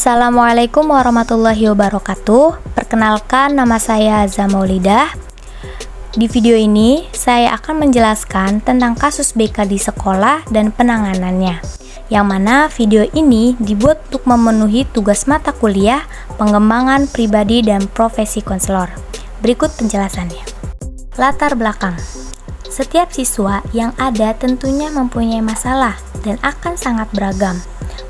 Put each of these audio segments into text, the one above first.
Assalamualaikum warahmatullahi wabarakatuh. Perkenalkan, nama saya Azza Maulidah. Di video ini, saya akan menjelaskan tentang kasus BK di sekolah dan penanganannya, yang mana video ini dibuat untuk memenuhi tugas mata kuliah pengembangan pribadi dan profesi konselor. Berikut penjelasannya. Latar belakang. Setiap siswa yang ada tentunya mempunyai masalah dan akan sangat beragam.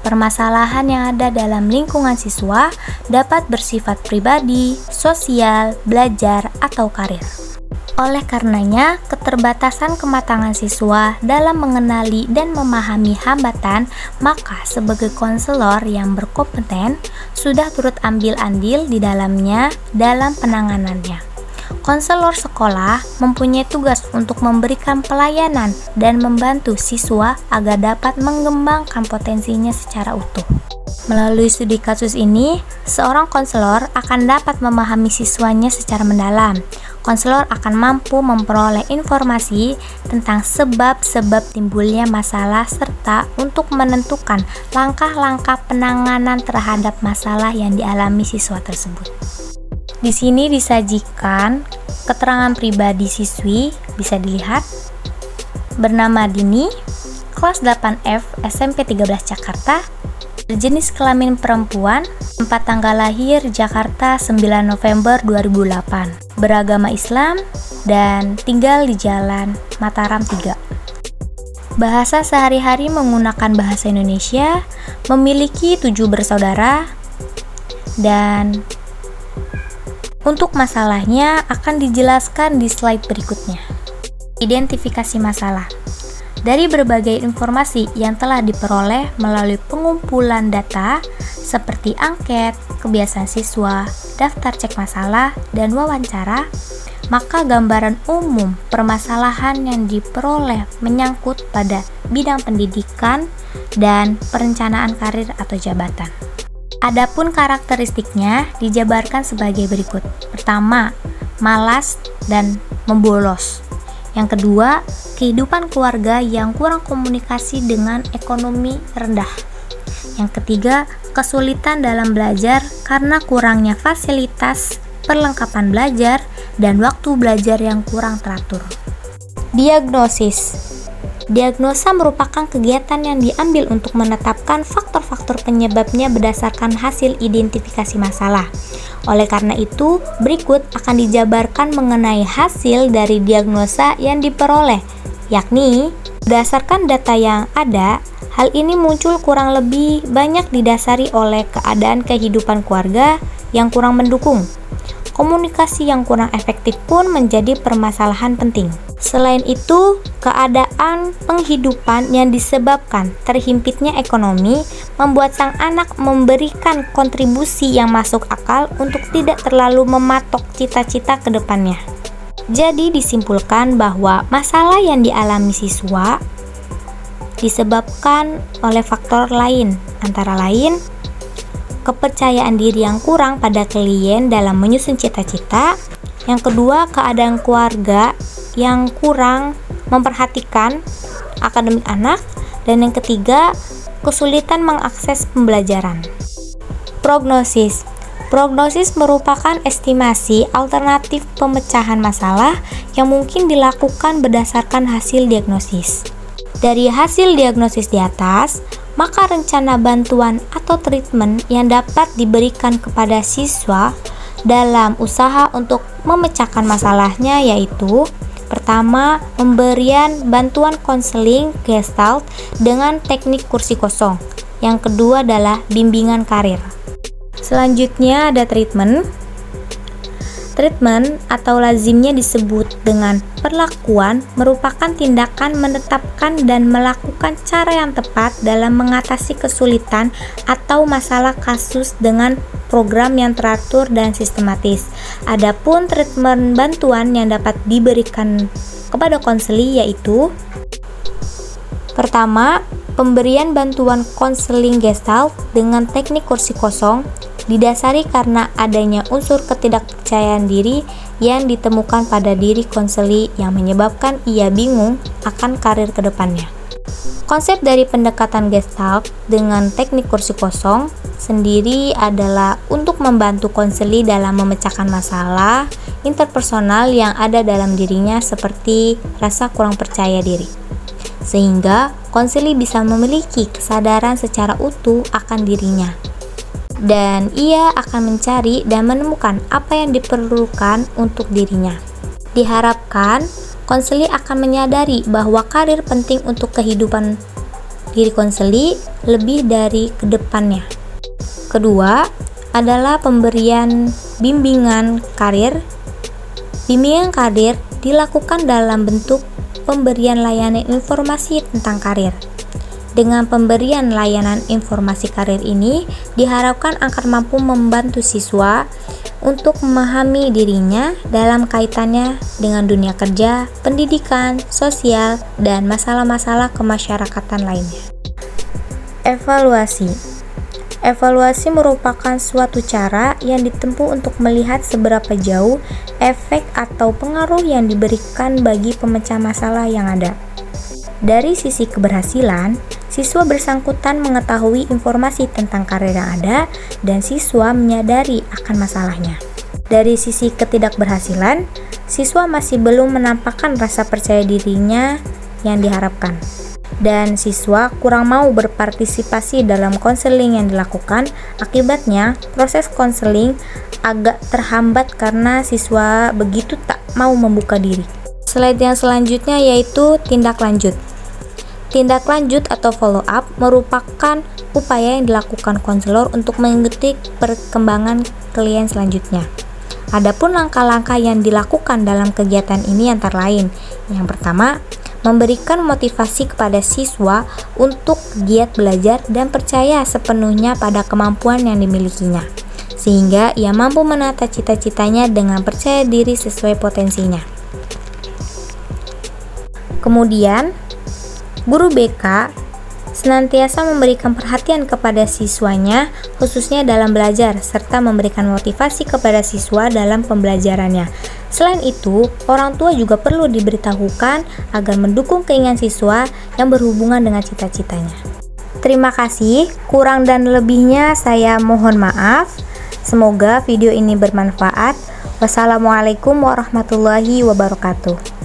Permasalahan yang ada dalam lingkungan siswa dapat bersifat pribadi, sosial, belajar, atau karir. Oleh karenanya, keterbatasan kematangan siswa dalam mengenali dan memahami hambatan, maka sebagai konselor yang berkompeten sudah turut ambil andil di dalamnya dalam penanganannya. Konselor sekolah mempunyai tugas untuk memberikan pelayanan dan membantu siswa agar dapat mengembangkan potensinya secara utuh. Melalui studi kasus ini, seorang konselor akan dapat memahami siswanya secara mendalam. Konselor akan mampu memperoleh informasi tentang sebab-sebab timbulnya masalah serta untuk menentukan langkah-langkah penanganan terhadap masalah yang dialami siswa tersebut. Di sini disajikan keterangan pribadi siswi, bisa dilihat. Bernama Dini, kelas 8F, SMP 13 Jakarta, berjenis kelamin perempuan, tempat tanggal lahir Jakarta 9 November 2008, beragama Islam, dan tinggal di Jalan Mataram 3. Bahasa sehari-hari menggunakan bahasa Indonesia, memiliki 7 bersaudara, dan untuk masalahnya akan dijelaskan di slide berikutnya. Identifikasi masalah. Dari berbagai informasi yang telah diperoleh melalui pengumpulan data seperti angket, kebiasaan siswa, daftar cek masalah, dan wawancara, maka gambaran umum permasalahan yang diperoleh menyangkut pada bidang pendidikan dan perencanaan karir atau jabatan. Adapun karakteristiknya dijabarkan sebagai berikut. Pertama, malas dan membolos. Yang kedua, kehidupan keluarga yang kurang komunikasi dengan ekonomi rendah. Yang ketiga, kesulitan dalam belajar karena kurangnya fasilitas, perlengkapan belajar, dan waktu belajar yang kurang teratur. Diagnosis. Diagnosa merupakan kegiatan yang diambil untuk menetapkan faktor-faktor penyebabnya berdasarkan hasil identifikasi masalah. Oleh karena itu, berikut akan dijabarkan mengenai hasil dari diagnosa yang diperoleh, yakni berdasarkan data yang ada, hal ini muncul kurang lebih banyak didasari oleh keadaan kehidupan keluarga yang kurang mendukung. Komunikasi yang kurang efektif pun menjadi permasalahan penting. Selain itu, keadaan penghidupan yang disebabkan terhimpitnya ekonomi membuat sang anak memberikan kontribusi yang masuk akal untuk tidak terlalu mematok cita-cita ke depannya. Jadi disimpulkan bahwa masalah yang dialami siswa disebabkan oleh faktor lain, antara lain kepercayaan diri yang kurang pada klien dalam menyusun cita-cita. Yang kedua, keadaan keluarga yang kurang memperhatikan akademik anak. Dan yang ketiga, kesulitan mengakses pembelajaran. Prognosis. Prognosis merupakan estimasi alternatif pemecahan masalah yang mungkin dilakukan berdasarkan hasil diagnosis. Dari hasil diagnosis di atas, maka rencana bantuan atau treatment yang dapat diberikan kepada siswa dalam usaha untuk memecahkan masalahnya yaitu: pertama, pemberian bantuan konseling Gestalt dengan teknik kursi kosong. Yang kedua adalah bimbingan karir. Selanjutnya ada treatment. Treatment atau lazimnya disebut dengan perlakuan merupakan tindakan menetapkan dan melakukan cara yang tepat dalam mengatasi kesulitan atau masalah kasus dengan program yang teratur dan sistematis. Adapun treatment bantuan yang dapat diberikan kepada konseli yaitu: pertama, pemberian bantuan konseling Gestalt dengan teknik kursi kosong didasari karena adanya unsur ketidakpercayaan diri yang ditemukan pada diri konseli yang menyebabkan ia bingung akan karir ke depannya. Konsep dari pendekatan Gestalt dengan teknik kursi kosong sendiri adalah untuk membantu konseli dalam memecahkan masalah interpersonal yang ada dalam dirinya seperti rasa kurang percaya diri. Sehingga konseli bisa memiliki kesadaran secara utuh akan dirinya. Dan ia akan mencari dan menemukan apa yang diperlukan untuk dirinya. Diharapkan konseli akan menyadari bahwa karir penting untuk kehidupan diri konseli lebih dari kedepannya. Kedua adalah pemberian bimbingan karir. Bimbingan karir dilakukan dalam bentuk pemberian layanan informasi tentang karir. Dengan pemberian layanan informasi karir ini diharapkan akan mampu membantu siswa untuk memahami dirinya dalam kaitannya dengan dunia kerja, pendidikan, sosial, dan masalah-masalah kemasyarakatan lainnya. Evaluasi. Evaluasi merupakan suatu cara yang ditempuh untuk melihat seberapa jauh efek atau pengaruh yang diberikan bagi pemecah masalah yang ada. Dari sisi keberhasilan, siswa bersangkutan mengetahui informasi tentang karir yang ada dan siswa menyadari akan masalahnya. Dari sisi ketidakberhasilan, siswa masih belum menampakkan rasa percaya dirinya yang diharapkan. Dan siswa kurang mau berpartisipasi dalam konseling yang dilakukan. Akibatnya, proses konseling agak terhambat karena siswa begitu tak mau membuka diri. Slide yang selanjutnya yaitu tindak lanjut. Tindak lanjut atau follow up merupakan upaya yang dilakukan konselor untuk mengikuti perkembangan klien selanjutnya. Adapun langkah-langkah yang dilakukan dalam kegiatan ini antara lain: yang pertama, memberikan motivasi kepada siswa untuk giat belajar dan percaya sepenuhnya pada kemampuan yang dimilikinya, sehingga ia mampu menata cita-citanya dengan percaya diri sesuai potensinya. Kemudian, guru BK senantiasa memberikan perhatian kepada siswanya, khususnya dalam belajar, serta memberikan motivasi kepada siswa dalam pembelajarannya. Selain itu, orang tua juga perlu diberitahukan agar mendukung keinginan siswa yang berhubungan dengan cita-citanya. Terima kasih, kurang dan lebihnya saya mohon maaf. Semoga video ini bermanfaat. Wassalamualaikum warahmatullahi wabarakatuh.